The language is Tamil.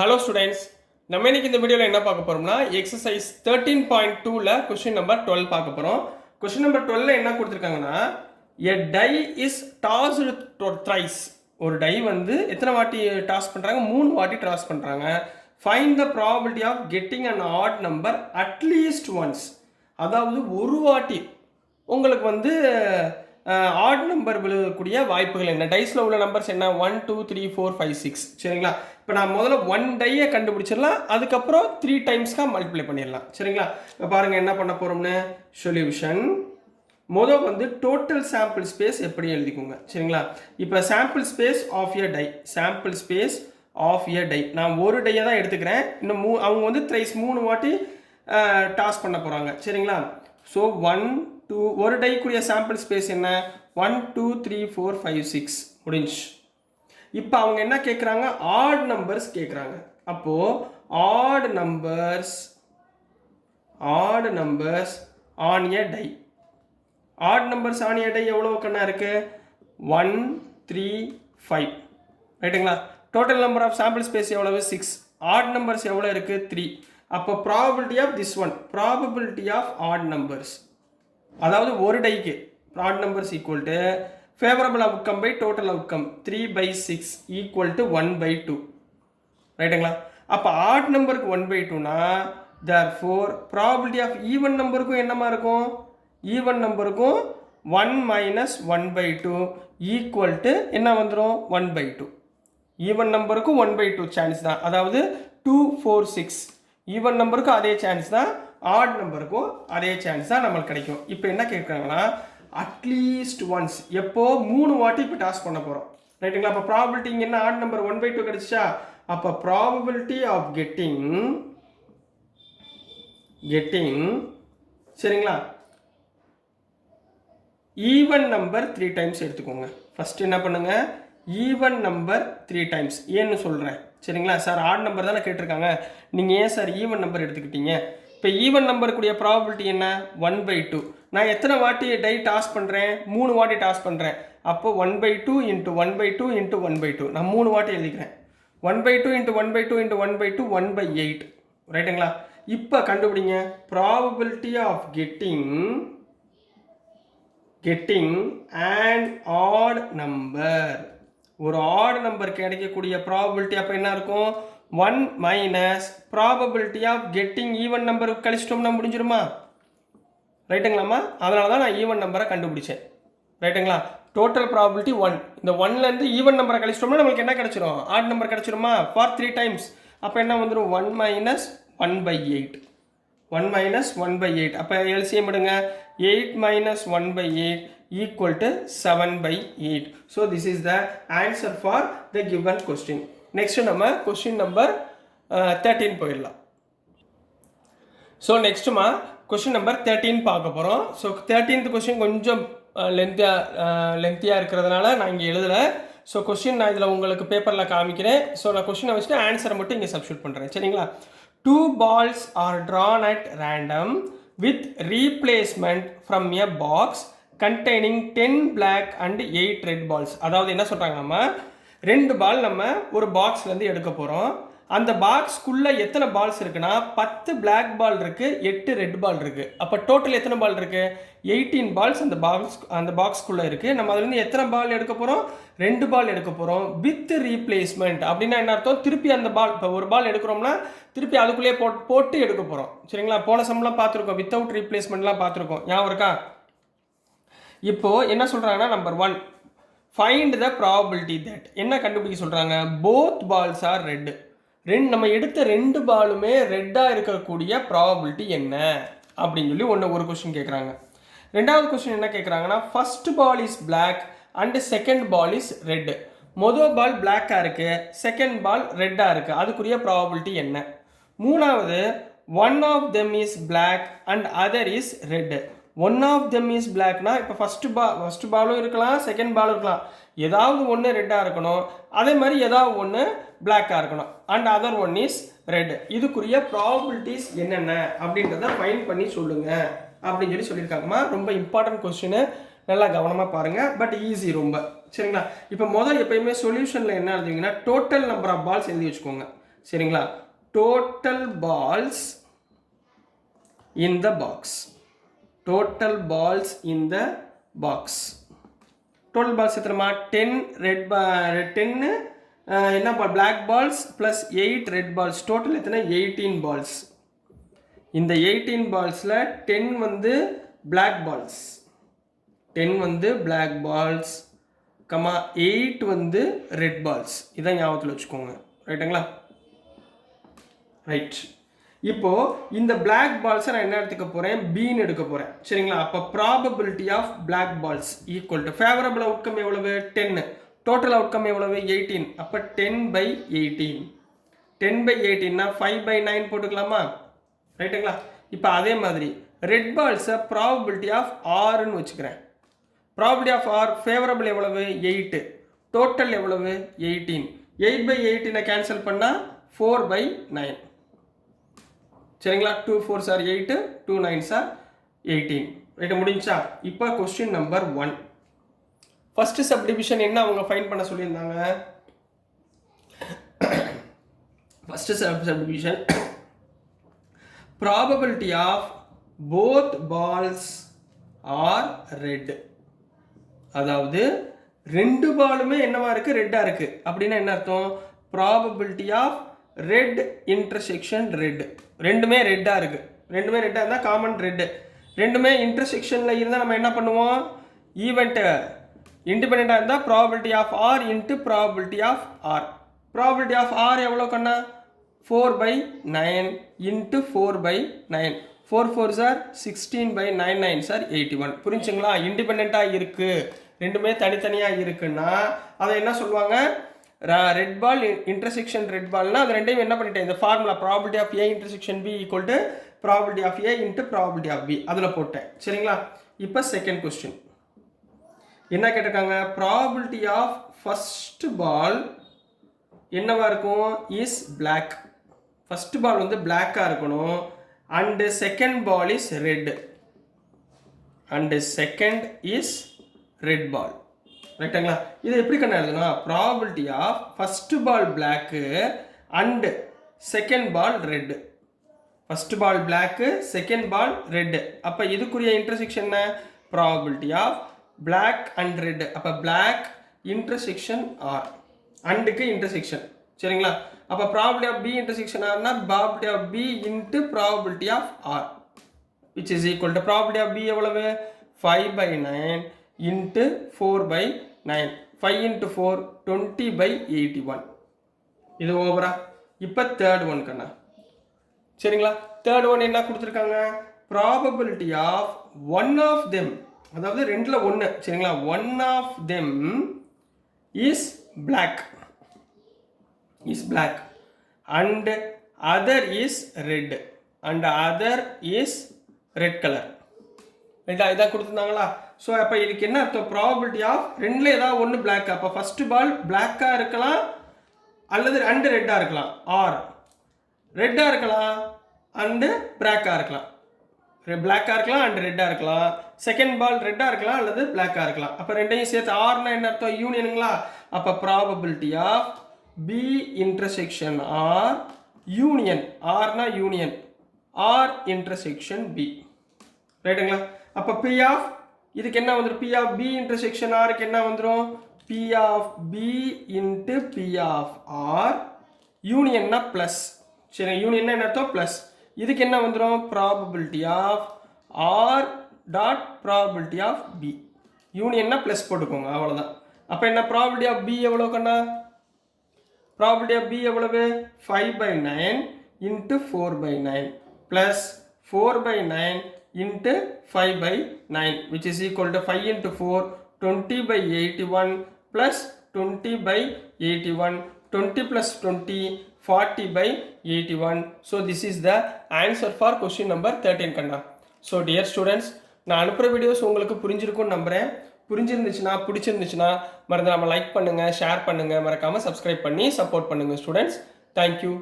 Hello students, நம்ம இன்னைக்கு இந்த வீடியோல என்ன பார்க்க போறோம்னா எக்சர்சைஸ் 13.2ல क्वेश्चन நம்பர் 12 பார்க்க போறோம். क्वेश्चन நம்பர் 12ல என்ன கொடுத்திருக்காங்கன்னா a die is tossed thrice. ஒரு டை வந்து எத்தனை வாட்டி டாஸ் பண்றாங்க? 3 வாட்டி டாஸ் பண்றாங்க. Find the probability of getting an odd number at least once. அதாவது ஒரு வாட்டி உங்களுக்கு வந்து ஆட் நம்பர் விழுகக்கூடிய வாய்ப்புகள் என்ன? டைஸில் உள்ள நம்பர்ஸ் என்ன? 1 2 3 4 5 6 சரிங்களா? இப்போ நான் முதல்ல 1 டையை கண்டுபிடிச்சிடலாம், அதுக்கப்புறம் 3 டைம்ஸ்க்காக மல்டிப்ளை பண்ணிடலாம் சரிங்களா? இப்போ பாருங்கள் என்ன பண்ண போகிறோம்னு சொல்யூஷன். முதல் வந்து டோட்டல் சாம்பிள் ஸ்பேஸ் எப்படி எழுதிக்கோங்க சரிங்களா? இப்போ sample space of a die, sample space of a die, நான் ஒரு டையை தான் எடுத்துக்கிறேன். இன்னும் அவங்க வந்து த்ரைஸ் 3 வாட்டி டாஸ் பண்ண போகிறாங்க சரிங்களா? ஸோ 1 2 ஒரு டைக்குரிய சாம்பிள் ஸ்பேஸ் என்ன? 1 2 3 4 5 6 முடிஞ்சு. இப்போ அவங்க என்ன கேட்குறாங்க? ஆட் நம்பர்ஸ் கேட்குறாங்க. அப்போது odd numbers on a die, odd numbers on a die எவ்வளோ கண்ணா இருக்குது? 1 3 5 ரைட்டுங்களா? Total number of sample space எவ்வளவு? 6. ஆட் நம்பர்ஸ் எவ்வளோ இருக்குது? 3. அப்போ probability of this one, probability of odd numbers, அதாவது ஒரு டைக்கு odd numbers equal to favourable outcome by total outcome 3/6 equal to 1/2 ரைட்டுங்களா? அப்போ ஆட் நம்பருக்கு 1/2னா தேர்ஃபோர் ப்ராபபிலிட்டி ஆஃப் ஈவன் நம்பருக்கும் என்னமா இருக்கும்? ஈவன் நம்பருக்கும் 1 - 1/2 ஈக்குவல் டு என்ன வந்துடும்? 1/2. ஈவன் நம்பருக்கும் 1/2 சான்ஸ் தான், அதாவது 2 4 6. ஈவன் நம்பருக்கும் அதே சான்ஸ் தான், ஆட் நம்பருக்கும் அதே சான்ஸ் தான் நம்மளுக்கு கிடைக்கும். இப்போ என்ன கேட்குறாங்கன்னா அட்லீஸ்ட் ஒன்ஸ், எப்போ 3 வாட்டி இப்போ டாஸ் பண்ண போகிறோம் ரைட்டுங்களா? அப்போ ப்ராபபிலிட்டி இங்கே என்ன? ஆட் நம்பர் 1/2 கிடைச்சா, அப்போ ப்ராபபிலிட்டி ஆஃப் கெட்டிங் சரிங்களா ஈவன் நம்பர் 3 டைம்ஸ் எடுத்துக்கோங்க. ஃபர்ஸ்ட் என்ன பண்ணுங்க? Even number 3 times. ஏன்னு சொல்கிறேன் சரிங்களா? சார் ஆட் நம்பர் தானே கேட்டிருக்காங்க, நீங்கள் ஏன் சார் ஈவன் நம்பர் எடுத்துக்கிட்டீங்க? இப்போ ஈவன் நம்பருக்குரிய ப்ராபபிலிட்டி என்ன? 1/2. நான் எத்தனை வாட்டி டை டாஸ் பண்ணுறேன்? 3 வாட்டி டாஸ் பண்ணுறேன். அப்போ 1/2 × 1/2 × 1/2, நான் 3 வாட்டி எழுதிக்கிறேன். 1/2 × 1/2 × 1/2 1/8 ரைட்டுங்களா? இப்போ கண்டுபிடிங்க probability of getting an odd number. ஒரு ஆட் நம்பர் கிடைக்கக்கூடிய ப்ராபபிலிட்டி அப்போ என்ன இருக்கும்? 1 - probability of getting even number கழிச்சிட்டோம்னா முடிஞ்சிருமா? ரைட்டுங்களாம்மா? அதனால தான் நான் ஈவன் நம்பரை கண்டுபிடிச்சேன் ரைட்டுங்களா? Total probability 1. இந்த 1லேருந்து ஈவன் நம்பரை கழிச்சிட்டோம்னா நம்மளுக்கு என்ன கிடைச்சிரும்? ஆட் நம்பர் கிடைச்சிருமா? For 3 times. அப்போ என்ன வந்துடும்? 1 - 1/8. 1 - 1/8. அப்போ எல்சிஎம் எடுங்க. 8 - 1/8 equal to 7/8. So this is the answer for the given question. Next நம்ம question number 13 போயிடலாம். ஸோ நெக்ஸ்ட்டுமா கொஸ்டின் நம்பர் 13 பார்க்க போகிறோம். ஸோ 13th கொஸ்டின் கொஞ்சம் லென்த்தியாக இருக்கிறதுனால நான் இங்கே எழுதலை. ஸோ கொஸ்டின் நான் இதில் உங்களுக்கு பேப்பரில் காமிக்கிறேன். ஸோ நான் கொஸ்டினை வச்சுட்டு ஆன்சரை மட்டும் இங்கே சப்ஸ்டியூட் பண்ணுறேன் சரிங்களா? 2 balls are drawn at random with replacement from a box containing 10 black and 8 red balls. அதாவது என்ன சொல்கிறாங்கன்னா 2 பால் நம்ம ஒரு பாக்ஸ்லேருந்து எடுக்க போகிறோம். அந்த பாக்ஸ்க்குள்ளே எத்தனை பால்ஸ் இருக்குன்னா 10 பிளாக் பால் இருக்குது, 8 ரெட் பால் இருக்குது. அப்போ டோட்டல் எத்தனை பால் இருக்குது? 18 பால்ஸ் அந்த பாக்ஸ்க்குள்ளே இருக்குது. நம்ம அதுலேருந்து எத்தனை பால் எடுக்க போகிறோம்? 2 பால் எடுக்க போகிறோம். வித் ரீப்ளேஸ்மெண்ட் அப்படின்னா என்ன அர்த்தம்? திருப்பி அந்த பால், இப்போ ஒரு பால் எடுக்கிறோம்னா திருப்பி அதுக்குள்ளேயே போட்டு எடுக்க போகிறோம் சரிங்களா? போன சம்லாம் பார்த்துருக்கோம், வித்தவுட் ரீப்ளேஸ்மெண்ட்லாம் பார்த்துருக்கோம், ஞாபகம் இருக்கா? இப்போது என்ன சொல்கிறாங்கன்னா number 1 find the probability that, என்ன கண்டுபிடிக்க சொல்கிறாங்க? Both balls are red. நம்ம எடுத்த 2 பாலுமே ரெட்டாக இருக்கக்கூடிய ப்ராபபிலிட்டி என்ன அப்படின்னு சொல்லி ஒரு கொஸ்டின் கேட்குறாங்க. ரெண்டாவது கொஸ்டின் என்ன கேட்குறாங்கன்னா first ball is black and second ball is red. மொதல் பால் பிளாக்காக இருக்குது, செகண்ட் பால் ரெட்டாக இருக்குது, அதுக்குரிய ப்ராபபிலிட்டி என்ன? மூணாவது one of them is black and other is red. One of them is பிளாக்னா இப்போ ஃபஸ்ட்டு பாலும் இருக்கலாம், செகண்ட் பாலும் இருக்கலாம், ஏதாவது ஒன்று ரெட்டாக இருக்கணும், அதே மாதிரி ஏதாவது ஒன்று பிளாக்காக இருக்கணும். And other one is red. இதுக்குரிய ப்ராபபிலிட்டிஸ் என்னென்ன அப்படின்றத ஃபைண்ட் பண்ணி சொல்லுங்கள் அப்படின்னு சொல்லியிருக்காங்கம்மா. ரொம்ப இம்பார்ட்டன்ட் கொஸ்டின், நல்லா கவனமாக பாருங்கள். பட் ஈஸி ரொம்ப சரிங்களா? இப்போ எப்பயுமே சொல்யூஷனில் என்ன எழுதுவீங்கன்னா டோட்டல் நம்பர் ஆஃப் பால்ஸ் எழுதி வச்சுக்கோங்க. சரிங்களா? Total balls in the box. Total balls in the box. Total balls எத்தனைமா? 10 10 என்ன ball? Black balls plus 8 red balls. டோட்டல் எத்தனை? 18 பால்ஸ். இந்த 18 பால்ஸில் 10 வந்து பிளாக் பால்ஸ், 10 வந்து பிளாக் பால்ஸ், 8 வந்து ரெட் பால்ஸ். இதான் ஞாபகத்தில் வச்சுக்கோங்க. ரைட்டுங்களா? ரைட். இப்போ இந்த பிளாக் பால்ஸை நான் என்ன எடுத்துக்க போகிறேன்? பீன்னு எடுக்க போகிறேன். சரிங்களா? அப்போ probability of black balls equal to favourable outcome எவ்வளவு? 10. டோட்டல் அவுட்கம் எவ்வளவு? 18. அப்போ 10/18. 10/18னா 5/9 போட்டுக்கலாமா? ரைட்டுங்களா? இப்போ அதே மாதிரி ரெட் பால்ஸை ப்ராபபிலிட்டி ஆஃப் ஆர்ன்னு வச்சுக்கிறேன். ப்ராபபிலிட்டி ஆஃப் ஆர் ஃபேவரபிள் எவ்வளவு? 8. டோட்டல் எவ்வளவு? 18. 8/18 கேன்சல் பண்ணால் 4/9. சரிங்களா? 2 4s are 8, 2 9s are 18. Right, முடிஞ்சா? இப்போ கொஸ்டின் நம்பர் 1. ஃபர்ஸ்ட் சப்டிவிஷன் என்ன அவங்க ஃபைண்ட் பண்ண சொல்லியிருந்தாங்க? First subdivision probability of both balls are red. அதாவது ரெண்டு பாலுமே என்னவா இருக்கு? ரெட்டா இருக்கு. அப்படின்னா என்ன அர்த்தம்? probability of red intersection red. ரெண்டுமே ரெட்டா இருக்கு. ரெண்டுமே ரெட்டா இருந்தா காமன் ரெட். ரெண்டுமே இன்டர்செக்ஷன்ல இருந்தா நம்ம என்ன பண்ணுவோம்? ஈவென்ட் இண்டிபெண்டா இருந்தா probability of r into probability of r. probability of r எவ்வளவு கண்ணா? 4/9 into 4/9. 4 4s are 16/9 9s are 81. புரிஞ்சுங்களா? இண்டிபெண்டா இருக்கு, ரெண்டுமே தனித்தனியா இருக்குன்னா அதை என்ன சொல்லுவாங்க? ரெட் பால் இன்டர்செக்ஷன் ரெட் பால்னா அது ரெண்டையும் என்ன பண்ணிட்டேன்? இந்த formula probability of A intersection B equal to probability of A into probability of B அதில் போட்டேன். சரிங்களா? இப்போ செகண்ட் கொஸ்டின் என்ன கேட்டிருக்காங்க? ப்ராபபிலிட்டி ஆஃப் ஃபர்ஸ்ட் பால் என்னவா இருக்கும்? Is black. ஃபர்ஸ்ட் பால் வந்து பிளாக்காக இருக்கணும். And second ball is red. And second is red ball. ரைட்டுங்களா? இது எப்படி கண்ணா எழுதணும்? Probability of first ball black and second ball red. First ball black, second ball red. அப்போ இதுக்குரிய இன்டர்செக்ஷன் என்ன? Probability of black and red. அப்போ பிளாக் இன்டர்செக்ஷன் ஆர், அண்டுக்கு இன்டர்செக்ஷன். சரிங்களா? அப்போ ப்ராபபிலிட்டி ஆஃப் பி இன்டர்செக்ஷன் ஆர்னா probability of B into probability of R which is equal to probability of B எவ்வளவு? 5/9 இன்ட்டு 4/9. 5 into 4 20/81. இது ஓவரா? இப்போ தேர்ட் ஒன் கண்ணா. சரிங்களா? தேர்ட் ஒன் என்ன கொடுத்துருக்காங்க? Probability of one of them, அதாவது ரெண்டில் ஒன்று. சரிங்களா? One of them is black, is black and other is red and other is red color. ரைட்டா? இதான் கொடுத்துருந்தாங்களா? ஸோ அப்போ இதுக்கு என்ன அர்த்தம்? ப்ராபபிலிட்டி ஆஃப் ரெண்டில் ஏதாவது ஒன்று பிளாக். அப்போ ஃபர்ஸ்ட் பால் பிளாக்காக இருக்கலாம் அல்லது அண்டு ரெட்டாக இருக்கலாம், ஆர் ரெட்டாக இருக்கலாம் அண்டு பிளாக்காக இருக்கலாம். பிளாக்காக இருக்கலாம் அண்டு ரெட்டாக இருக்கலாம். செகண்ட் பால் ரெட்டாக இருக்கலாம் அல்லது பிளாக்காக இருக்கலாம். அப்போ ரெண்டையும் சேர்த்து ஆர்னா என்ன அர்த்தம்? யூனியனுங்களா? அப்போ probability of B intersection R union, R na union, R intersection B. ரைட்டுங்களா? அப்போ P of இதுக்கு என்ன வந்துடும்? P of B intersection R க்கு என்ன வந்துடும்? P of B into P of R union na plus. சரி, யூனியன் என்ன அர்த்தம்? plus. இதுக்கு என்ன வந்துடும்? probability of R dot probability of B. Union na plus போட்டுக்கோங்க, அவ்வளோதான். அப்போ என்ன probability of B எவ்வளோ கண்ணா? probability of B எவ்வளவு? 5/9 into 4/9 plus 4/9 into 5/9 which is equal to 5 into 4 20/81 plus 20/81. 20 plus 20 40/81. So this is the answer for question number 13 Kanna. So dear students, நான் அனுப்புகிற வீடியோஸ் உங்களுக்கு புரிஞ்சிருக்கும்னு நம்புகிறேன். புரிஞ்சிருந்துச்சுன்னா, பிடிச்சிருந்துச்சுன்னா மறந்து நம்ம லைக் பண்ணுங்கள், ஷேர் பண்ணுங்கள், மறக்காமல் சப்ஸ்கிரைப் பண்ணி சப்போர்ட் பண்ணுங்கள் ஸ்டூடெண்ட்ஸ். தேங்க்யூ.